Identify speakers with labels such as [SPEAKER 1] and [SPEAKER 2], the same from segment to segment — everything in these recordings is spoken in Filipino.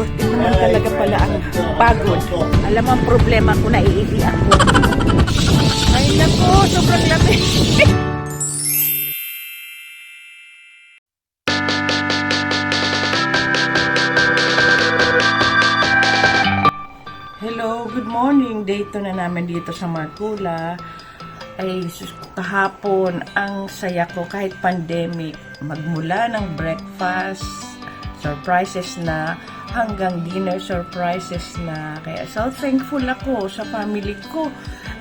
[SPEAKER 1] worth it naman talaga pala ang pagod. Alam mo ang problema ko, naiihi ako. Ay naku, sobrang lamig. Hello, good morning. Day 2 na namin dito sa Marcula. Ay, kahapon, ang saya ko kahit pandemic. Magmula ng breakfast, surprises na, hanggang dinner surprises na. Kaya so thankful ako sa family ko.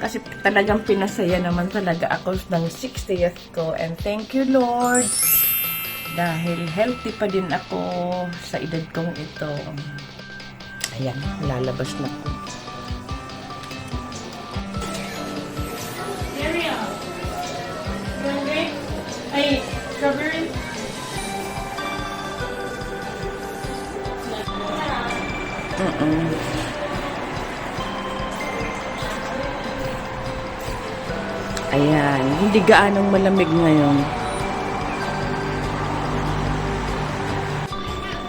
[SPEAKER 1] Kasi talagang pinasaya naman talaga ako ng 60th ko. And thank you, Lord. Dahil healthy pa din ako sa edad kong ito. Ayan, lalabas na po.
[SPEAKER 2] Cereal. Strawberry? Ay, strawberry?
[SPEAKER 1] Ayan, hindi gaanong malamig ngayon.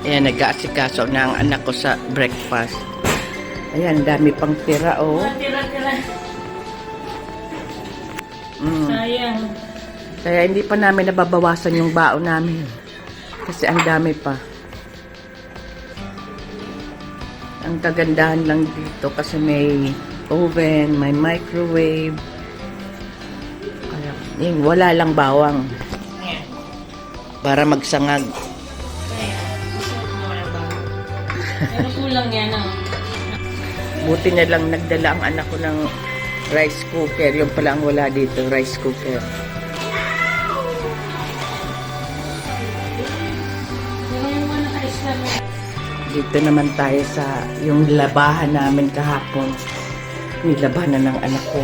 [SPEAKER 1] Ayan, nag-aasikaso na ang anak ko sa breakfast. Ayan, dami pang tira, oh.
[SPEAKER 2] Tira-tira. Sayang.
[SPEAKER 1] Kaya hindi pa namin nababawasan yung baon namin. Kasi ang dami pa. Ang kagandahan lang dito kasi may oven, may microwave. Kaya, yun, wala lang bawang.
[SPEAKER 2] Ayan.
[SPEAKER 1] Para magsangag.
[SPEAKER 2] Ano kulang yan, oh?
[SPEAKER 1] Buti na lang nagdala ang anak ko ng rice cooker. Yung pala ang wala dito, rice cooker. Dito naman tayo sa yung labahan namin kahapon. Nilabahan ng anak ko.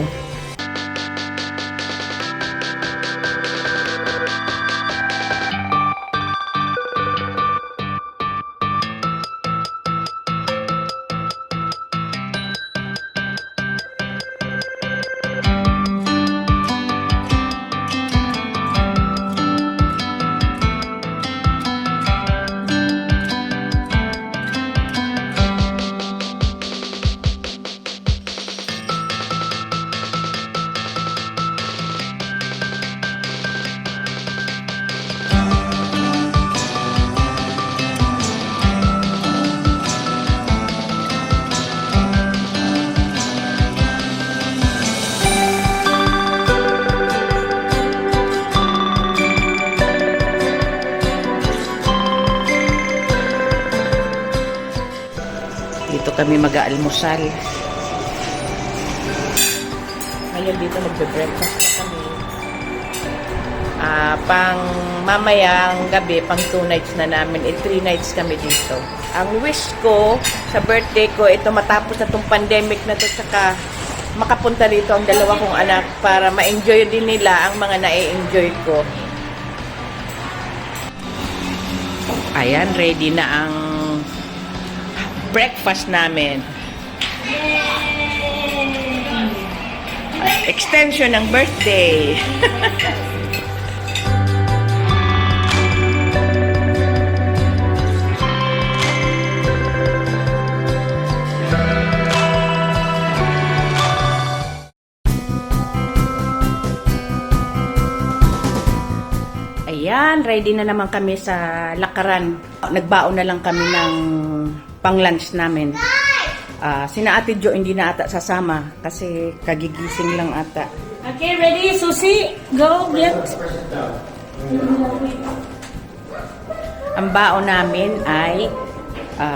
[SPEAKER 1] Dito kami mag-aalmusal. Ngayon dito magbe-breakfast na kami. Pang mamayang gabi, pang 2 nights na namin. 3 nights kami dito. Ang wish ko sa birthday ko, ito matapos na itong pandemic na to, saka makapunta rito ang dalawa kong anak para ma-enjoy din nila ang mga na-enjoy ko. Ayan, ready na ang breakfast namin. Extension ng birthday. Ayan, ready na naman kami sa lakaran. Nagbaon na lang kami ng pang-lunch namin. Sina Ate Jo hindi na ata sasama kasi kagigising lang ata.
[SPEAKER 2] Okay, ready, Susie? Go, get.
[SPEAKER 1] Ang baon namin ay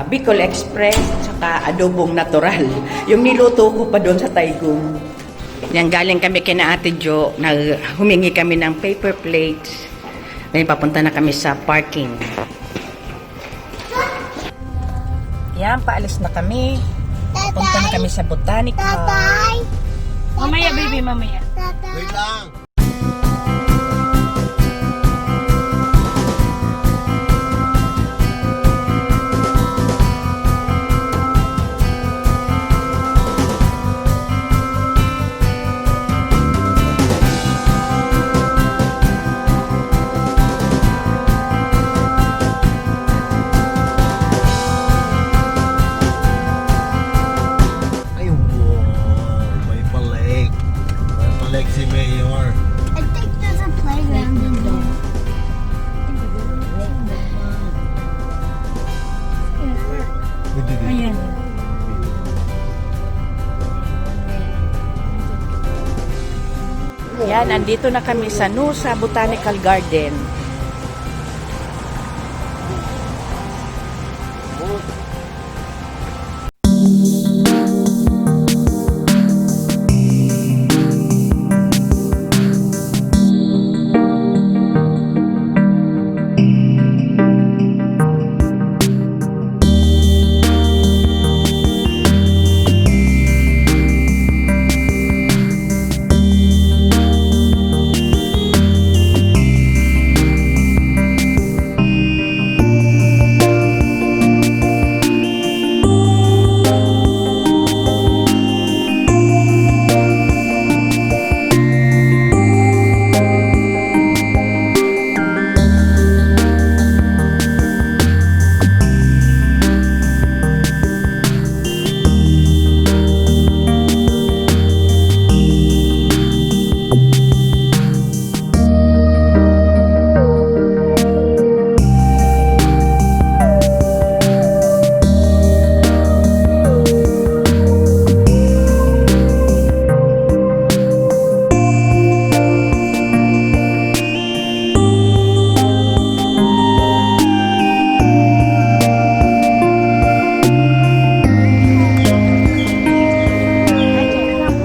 [SPEAKER 1] Bicol Express saka adobong natural. Yung niluto ko pa doon sa Taigong. Yan, galing kami kina Ate Jo, humingi kami ng paper plates. Ngayon papunta na kami sa parking. Yan, paalis na kami. Punta na kami sa Botanic Hall.
[SPEAKER 2] Mamaya, baby, mamaya.
[SPEAKER 3] Wait lang.
[SPEAKER 2] Ayan.
[SPEAKER 1] Yan, nandito na kami sa Nusa Botanical Garden.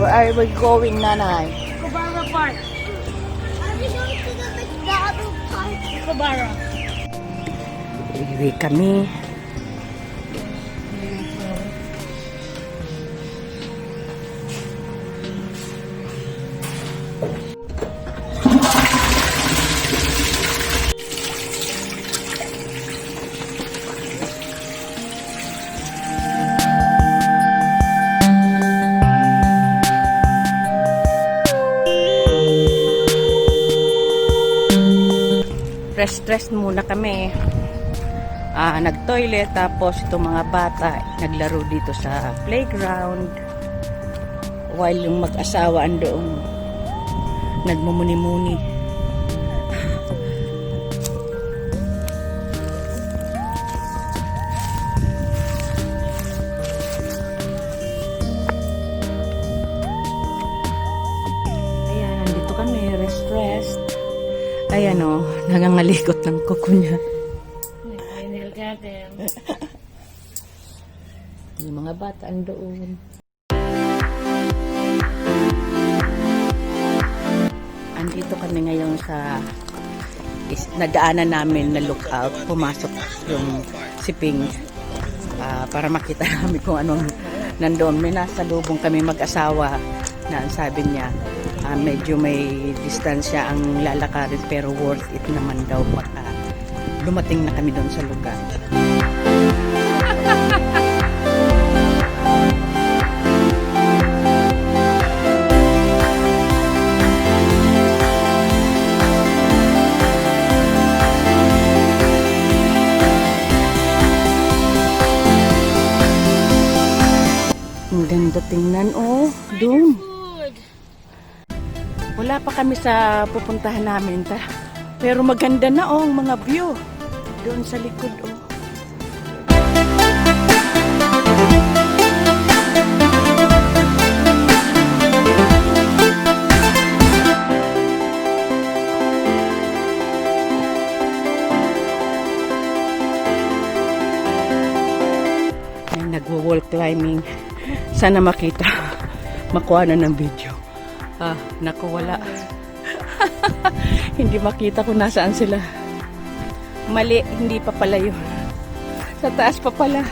[SPEAKER 1] Where are we going, Nanay?
[SPEAKER 2] Kubara Park.
[SPEAKER 3] Are we going to the other park?
[SPEAKER 2] Kubara.
[SPEAKER 1] Iwi kami. Rest muna kami. Nag-toilet, tapos itong mga bata naglaro dito sa playground while yung mag-asawa andoon nagmumuni-muni. Ayan, nandito kami, rest. Ayan o, nangangalikot ng kuko niya.
[SPEAKER 2] Nail natin.
[SPEAKER 1] Yung mga bata andoon. Andito kami ngayon sa nadaanan namin na lookout. Pumasok yung siping para makita namin kung anong nandoon. May nasa lubong kami mag-asawa na ang sabi niya medyo may distansya ang lalakarin pero worth it naman daw baka dumating na kami doon sa lugar. Ang ganda tingnan, oh, doon. Wala pa kami sa pupuntahan namin, pero maganda na, oh, ang mga view. Doon sa likod, oh. Ay, nagwo-wall climbing. Sana makita. Makuha na ng video. Naku, wala. Hindi makita kung nasaan sila. Mali, hindi pa pala yun. Sa taas pa pala.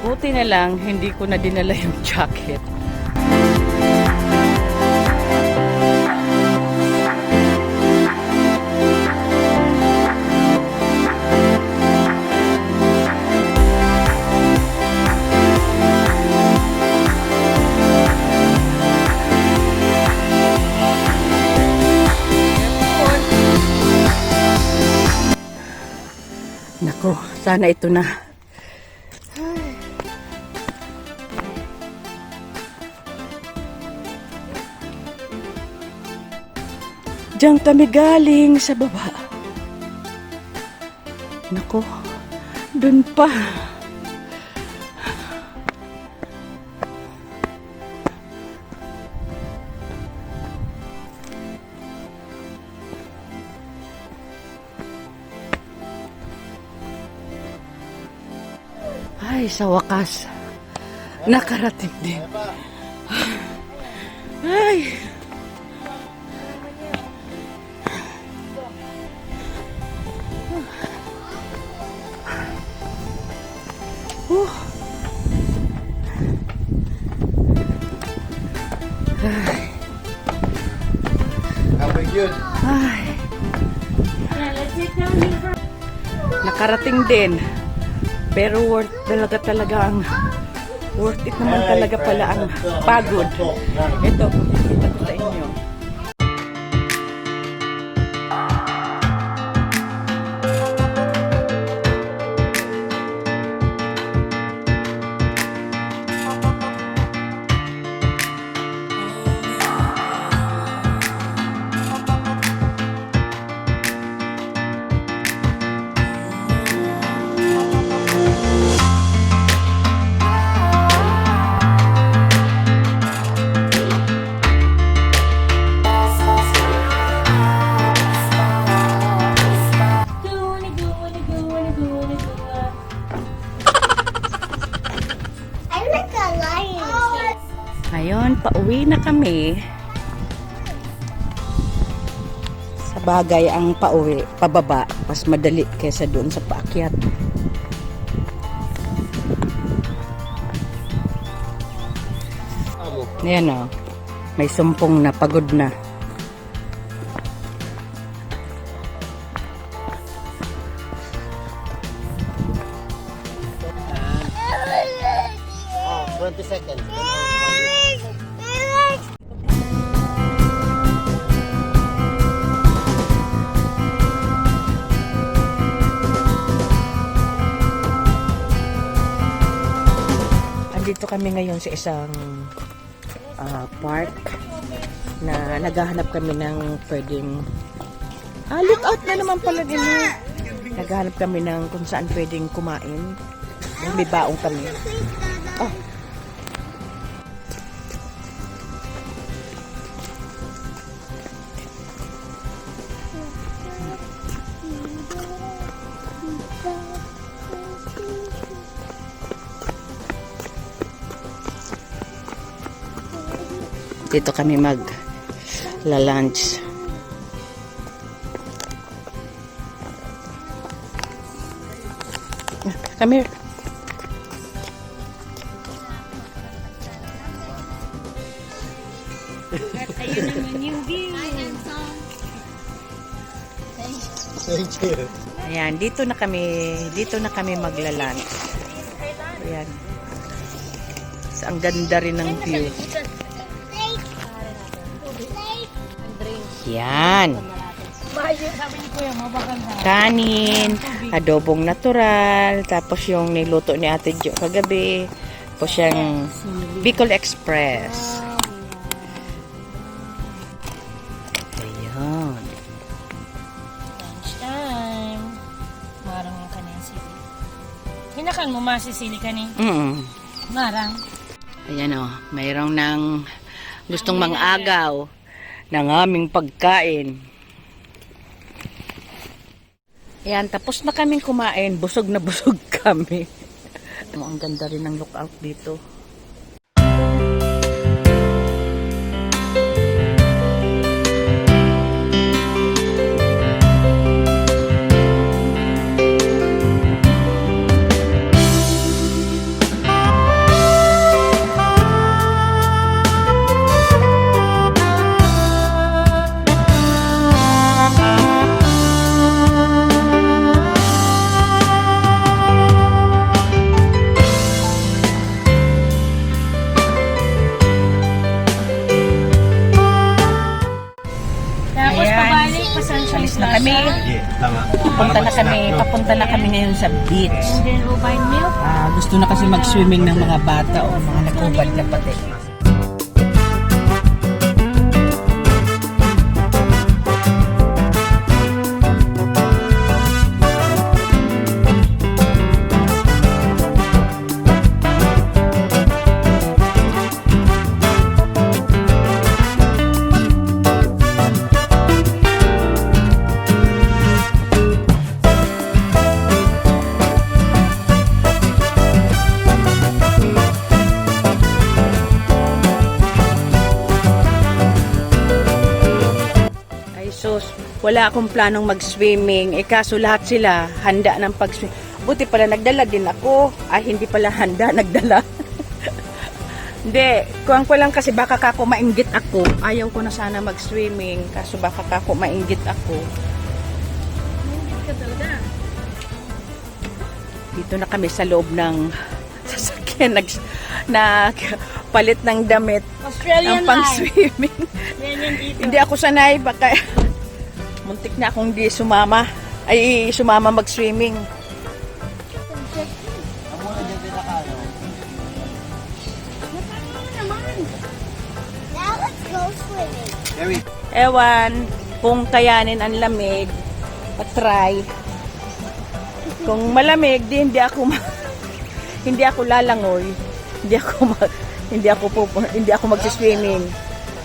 [SPEAKER 1] Buti na lang, hindi ko na dinala yung jacket. Nako, sana ito na. Diyan kami galing sa baba. Nako, dun pa. Ay, sa wakas, nakarating din. Ay.
[SPEAKER 4] Very good.
[SPEAKER 1] Ay,
[SPEAKER 2] Yeah, let's sit down here.
[SPEAKER 1] nakarating din. Pero worth it naman talaga pala ang pagod. Ito, pakikita ko sa inyo.
[SPEAKER 3] I like a lion.
[SPEAKER 1] Ngayon, pauwi na kami. Sa bagay ang pauwi, pababa, mas madali kaysa doon sa paakyat. Ayan o, may sumpong na, pagod na.
[SPEAKER 4] Oh, 20 seconds.
[SPEAKER 1] Andito kami ngayon sa isang park na naghahanap kami ng pwedeng look out na naman pala din. Naghahanap kami ng kung saan pwedeng kumain. May baong kami. Oh. Dito kami mag-lunch. Come here.
[SPEAKER 2] Ayun naman yung view.
[SPEAKER 4] Thank you.
[SPEAKER 1] Ayan, dito na kami magla-lunch. Ayan. So, ang ganda rin ng view. Yan.
[SPEAKER 2] Sabi ni Kuya, mabaganda.
[SPEAKER 1] Kanin, adobong natural, tapos yung niluto ni Ate Jo kagabi, tapos yung Bicol Express. Ayan.
[SPEAKER 2] Lunch time. Marang yung kanina sili. Hinakan mo masisili ka ni? Marang.
[SPEAKER 1] Ayan o, mayroong nang gustong mang-agaw ng aming pagkain. Ayan, tapos na kaming kumain. Busog na busog kami. Ang ganda rin ng lookout dito.
[SPEAKER 2] Tapos pabalik pa Sunshine
[SPEAKER 1] Alis na kami.
[SPEAKER 4] Sige, tama.
[SPEAKER 1] Papunta na kami ngayon sa beach.
[SPEAKER 2] And then Robine milk.
[SPEAKER 1] Gusto na kasi mag-swimming ng mga bata o mga nagubad na pati. wala akong planong mag-swimming. Kaso lahat sila handa ng pag-swimming. Buti pala nagdala din ako. Ay, hindi pala handa, nagdala. Hindi, kuwang ko lang kasi baka kako mainggit ako. Ayaw ko na sana mag-swimming. Kaso baka kako mainggit ako.
[SPEAKER 2] Hindi ka talaga.
[SPEAKER 1] Dito na kami sa loob ng sasakyan. Nagpalit ng damit.
[SPEAKER 2] Australian
[SPEAKER 1] Ang
[SPEAKER 2] life.
[SPEAKER 1] pang-swimming.
[SPEAKER 2] Yan dito.
[SPEAKER 1] Hindi ako sanay. Baka muntik na akong di sumama. Ay, sumama mag-swimming.
[SPEAKER 4] Ang muna dyan pinakano.
[SPEAKER 3] Now let's go swimming.
[SPEAKER 4] Harry.
[SPEAKER 1] Ewan, kung kayanin ang lamig, try. Kung malamig, di hindi hindi ako lalangoy. Hindi ako magsi-swimming.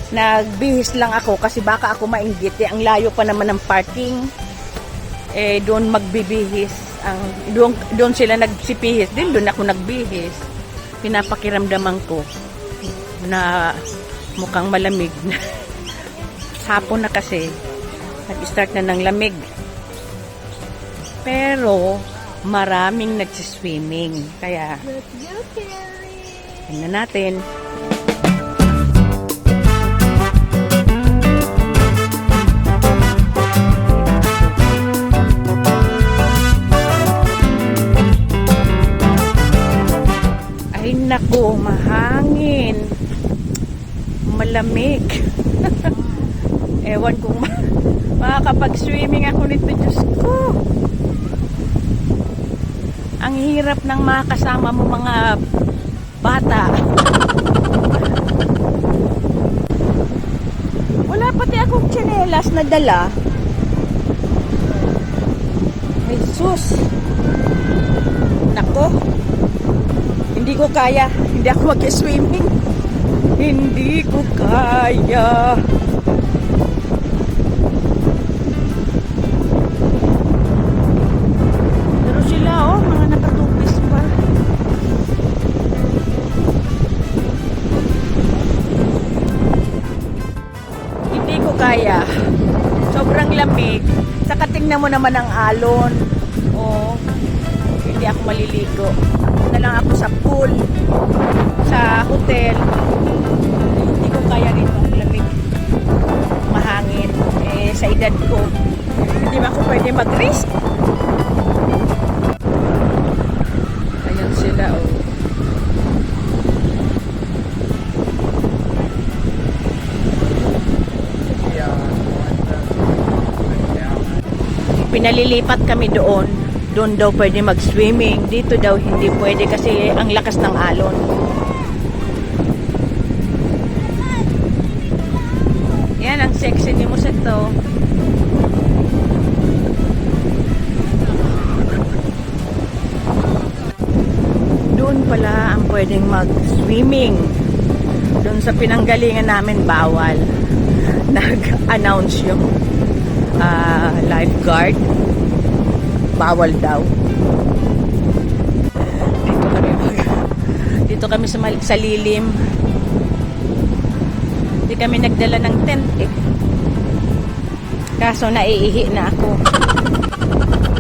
[SPEAKER 1] Nagbihis lang ako kasi baka ako mainggit. Ang layo pa naman ng parking. Doon magbibihis. Doon sila nagsipihis. Doon ako nagbihis. Pinapakiramdaman ko na mukhang malamig. Hapon na kasi. Nag-start na ng lamig. Pero maraming nagsiswimming. Kaya
[SPEAKER 3] Let's go, Carrie.
[SPEAKER 1] tingnan natin. Ay naku, mahangin. Malamig. Ewan kung makakapag-swimming ako nito, Diyos ko. Ang hirap ng mga kasama mo mga bata. Wala pati akong tsinelas na dala. Jesus. Nako. Hindi ko kaya. Hindi ako mag-swimming. Hindi ko kaya. Pero sila mga nakatupis pa. Hindi ko kaya. Sobrang lamig. Saka tingnan mo naman ang alon. Hindi ako maliligo. Na lang ako sa pool, sa hotel. Hindi ko kaya rin ang lamig. Mahangin. Sa edad ko, hindi ba ako pwede mag-risk? Ayan sila, Pinalilipat kami doon. Doon daw pwede mag-swimming. Dito daw hindi pwede kasi ang lakas ng alon. Yan ang sexy ni mo sa to. Doon pala ang pwedeng mag-swimming. Doon sa pinanggalingan namin bawal. Nag-announce yung lifeguard. Bawal daw. Dito kami sa lilim. Hindi kami nagdala ng tent Kaso naiihi na ako.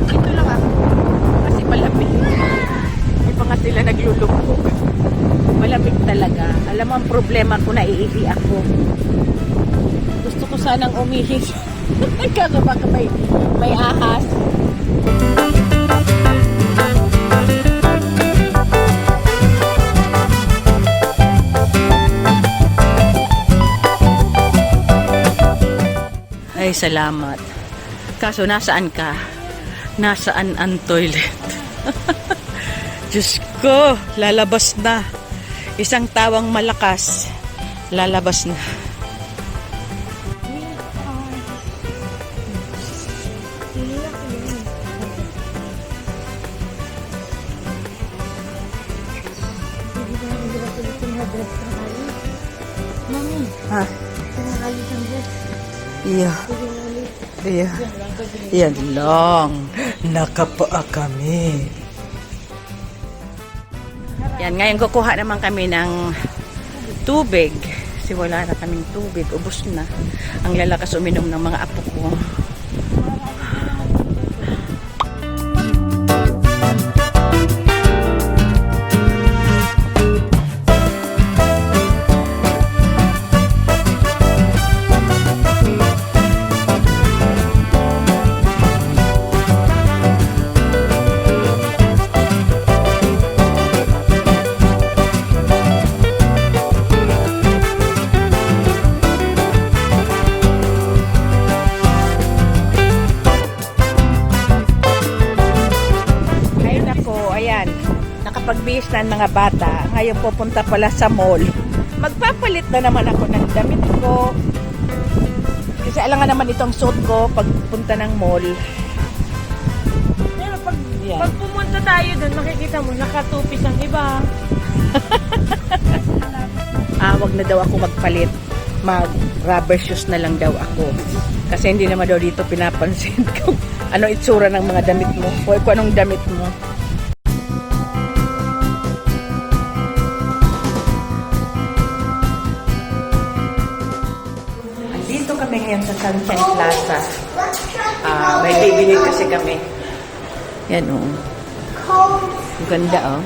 [SPEAKER 1] Dito lang ako. Kasi malamig. Hindi pa nga sila naglulubog. Malamig talaga. Alam mo ang problema ko, naiihi ako. Gusto ko sanang umihi. Kaso baka may ahas. Ay, salamat. Kaso, nasaan ka? Nasaan ang toilet? Diyos ko, lalabas na. Isang tawang malakas, lalabas na.
[SPEAKER 2] Mami,
[SPEAKER 1] Ha?
[SPEAKER 2] pinakalit ang dress.
[SPEAKER 1] Iya. Iya. Yan lang. Nakapaa kami. Yan, ngayon kukuha naman kami ng tubig. Kasi wala na kaming tubig. Ubos na. Ang lalakas uminom ng mga apo ko. napagbihis na ang mga bata. Ngayon pupunta pala sa mall. Magpapalit na naman ako ng damit ko. Kasi alam nga naman itong suit ko pag punta ng mall.
[SPEAKER 2] Pero pag,
[SPEAKER 1] Yan.
[SPEAKER 2] pag pumunta tayo doon, makikita mo, nakatupis ang iba.
[SPEAKER 1] Wag na daw ako magpalit. Mag-rubber shoes na lang daw ako. Kasi hindi naman daw dito pinapansin kung ano itsura ng mga damit mo o kung anong damit mo. Dito kami ngayon sa Sunshine Plaza. May bibili kasi kami. Yan o. Ang ganda o.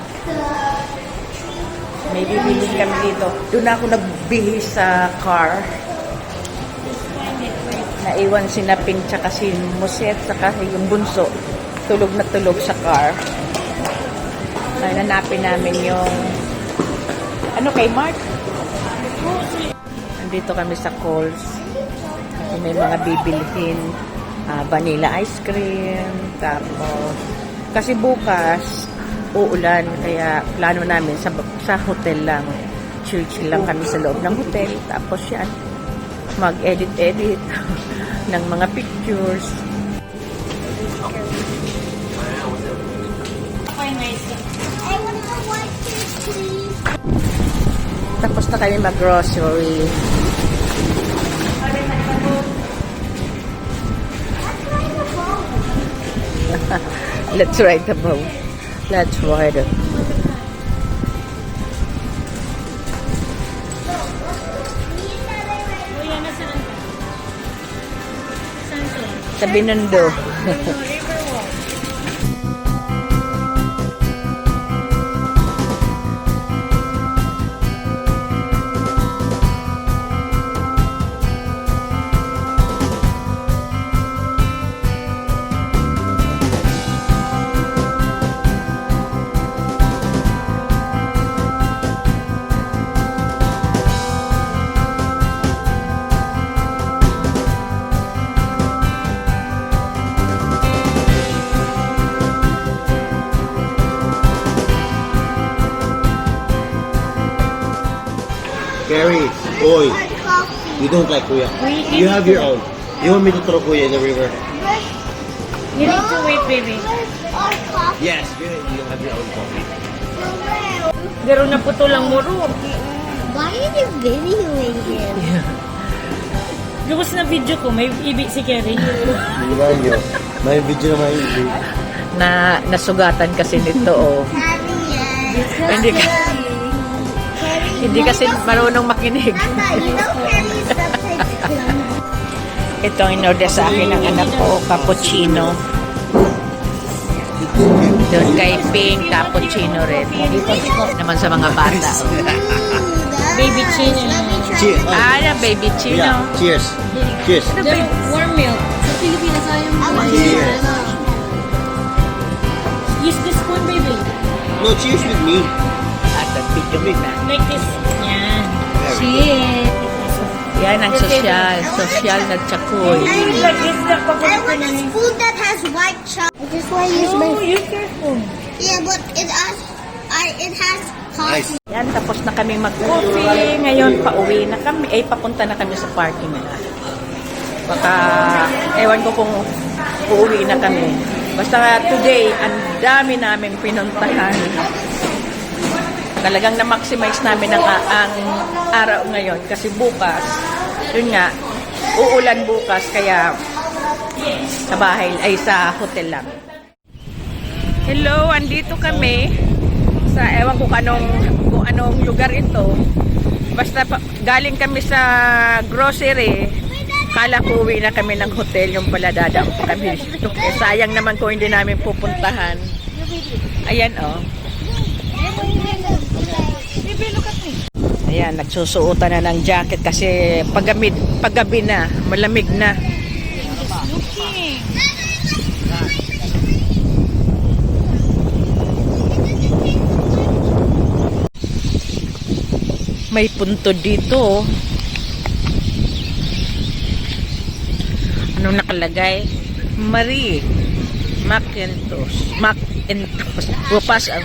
[SPEAKER 1] May bibili kami dito. Doon ako nagbili sa car. Naiwan si Napin tsaka si Muset tsaka yung bunso. Tulog na tulog sa car. Ay, nanapin namin yung ano kay Mark? Nandito kami sa Coles. Kasi may mga bibilhin. Vanilla ice cream. Tapos, kasi bukas, uulan. Kaya plano namin sa hotel lang. Chill-chill lang kami sa loob ng hotel. Tapos yan, mag-edit-edit ng mga pictures.
[SPEAKER 3] I want the white cake, please.
[SPEAKER 1] Tapos na kami mag-grocery. Let's ride the boat. Let's ride it.
[SPEAKER 2] Kuya, nasaan ka? Saan ka?
[SPEAKER 1] Sa Binondo.
[SPEAKER 2] Riverwalk.
[SPEAKER 4] Gary, boy, you don't like kuya. You have your own. You want me to throw kuya in the river?
[SPEAKER 2] You need to wait, baby.
[SPEAKER 3] Our coffee.
[SPEAKER 4] Yes, you have your own coffee.
[SPEAKER 2] Garo na puto lang muro.
[SPEAKER 3] Why are you videoing him?
[SPEAKER 2] Lukas na video ko, may ibig si Kerry.
[SPEAKER 4] Diba nyo? May video na may ibig.
[SPEAKER 1] Nasugatan kasi nito, oh. Hindi ka, hindi kasi marunong makinig.
[SPEAKER 3] You know Carrie's subtitles.
[SPEAKER 1] Ito ang in-order sa akin ng anak ko, cappuccino. Doon kay Pink, cappuccino rin. Naman sa mga bata.
[SPEAKER 2] Baby chino.
[SPEAKER 4] Cheers.
[SPEAKER 1] Baby chino.
[SPEAKER 4] Yeah. Cheers. Cheers.
[SPEAKER 2] The warm milk. Sa Pilipinas ayaw mo.
[SPEAKER 4] Cheers.
[SPEAKER 2] Use the spoon, baby.
[SPEAKER 4] No, cheers with me.
[SPEAKER 1] At video mo na.
[SPEAKER 2] Like this. Yan.
[SPEAKER 3] Cheers.
[SPEAKER 1] Yan ang sosyal. Sosyal na tsakoy.
[SPEAKER 2] Like this na
[SPEAKER 3] I want a spoon that has white chocolate. I just want to use my.
[SPEAKER 2] use your spoon.
[SPEAKER 3] Yeah, but it has coffee.
[SPEAKER 1] Yan, tapos na kami mag-coffee. Ngayon, pauwi na kami. Papunta na kami sa parking na. Baka, ewan ko kung uuwi na kami. Basta today, ang dami namin pinuntahan. Talagang na-maximize namin ang araw ngayon. Kasi bukas, yun nga, uulan bukas. Kaya, sa bahay, ay sa hotel lang. Hello, andito kami sa ewan ko kung anong lugar ito. Basta galing kami sa grocery. Kala ko uwi na kami ng hotel, yung pala dadaan pa kami. Sayang naman kung hindi namin pupuntahan. Ayan oh. Ayan, nagsusuotan na ng jacket kasi paggabi na, malamig na. May punto dito. Anong nakalagay? Marie McIntosh. Wapas ang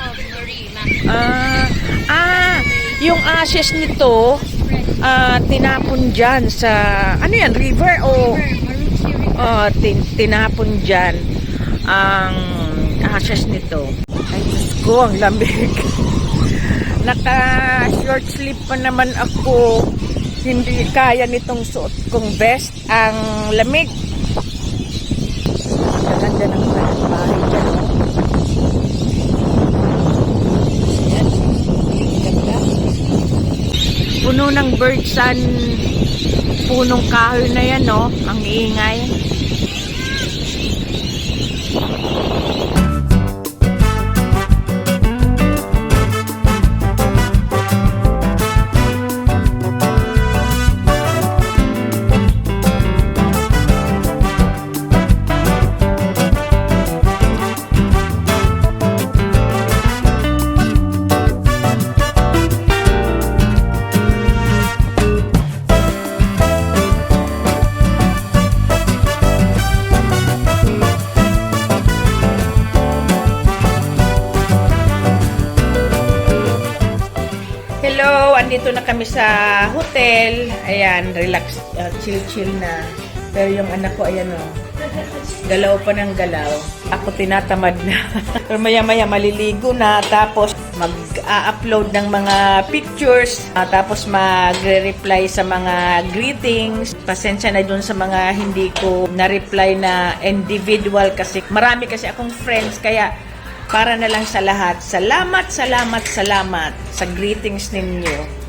[SPEAKER 1] Yung ashes nito, tinapon dyan sa, ano yan, river o tinapon dyan ang ashes nito. Ay, Diyos ko, ang lamig. Naka short sleeve pa naman ako. Hindi kaya nitong suot kong vest. Ang lamig. Ang ganda ng bahay dyan. Ayan. Ganda. Puno ng birds and punong kahoy na yan, no? Ang iingay. Hello, andito na kami sa hotel. Ayan, relax, chill-chill na. Pero yung anak ko, ayan o, galaw pa ng galaw. Ako tinatamad na. Pero maya-maya maliligo na. Tapos mag-upload ng mga pictures. Tapos magre-reply sa mga greetings. Pasensya na dun sa mga hindi ko na-reply na individual kasi marami kasi akong friends. Kaya para na lang sa lahat. Salamat, salamat, salamat sa greetings ninyo.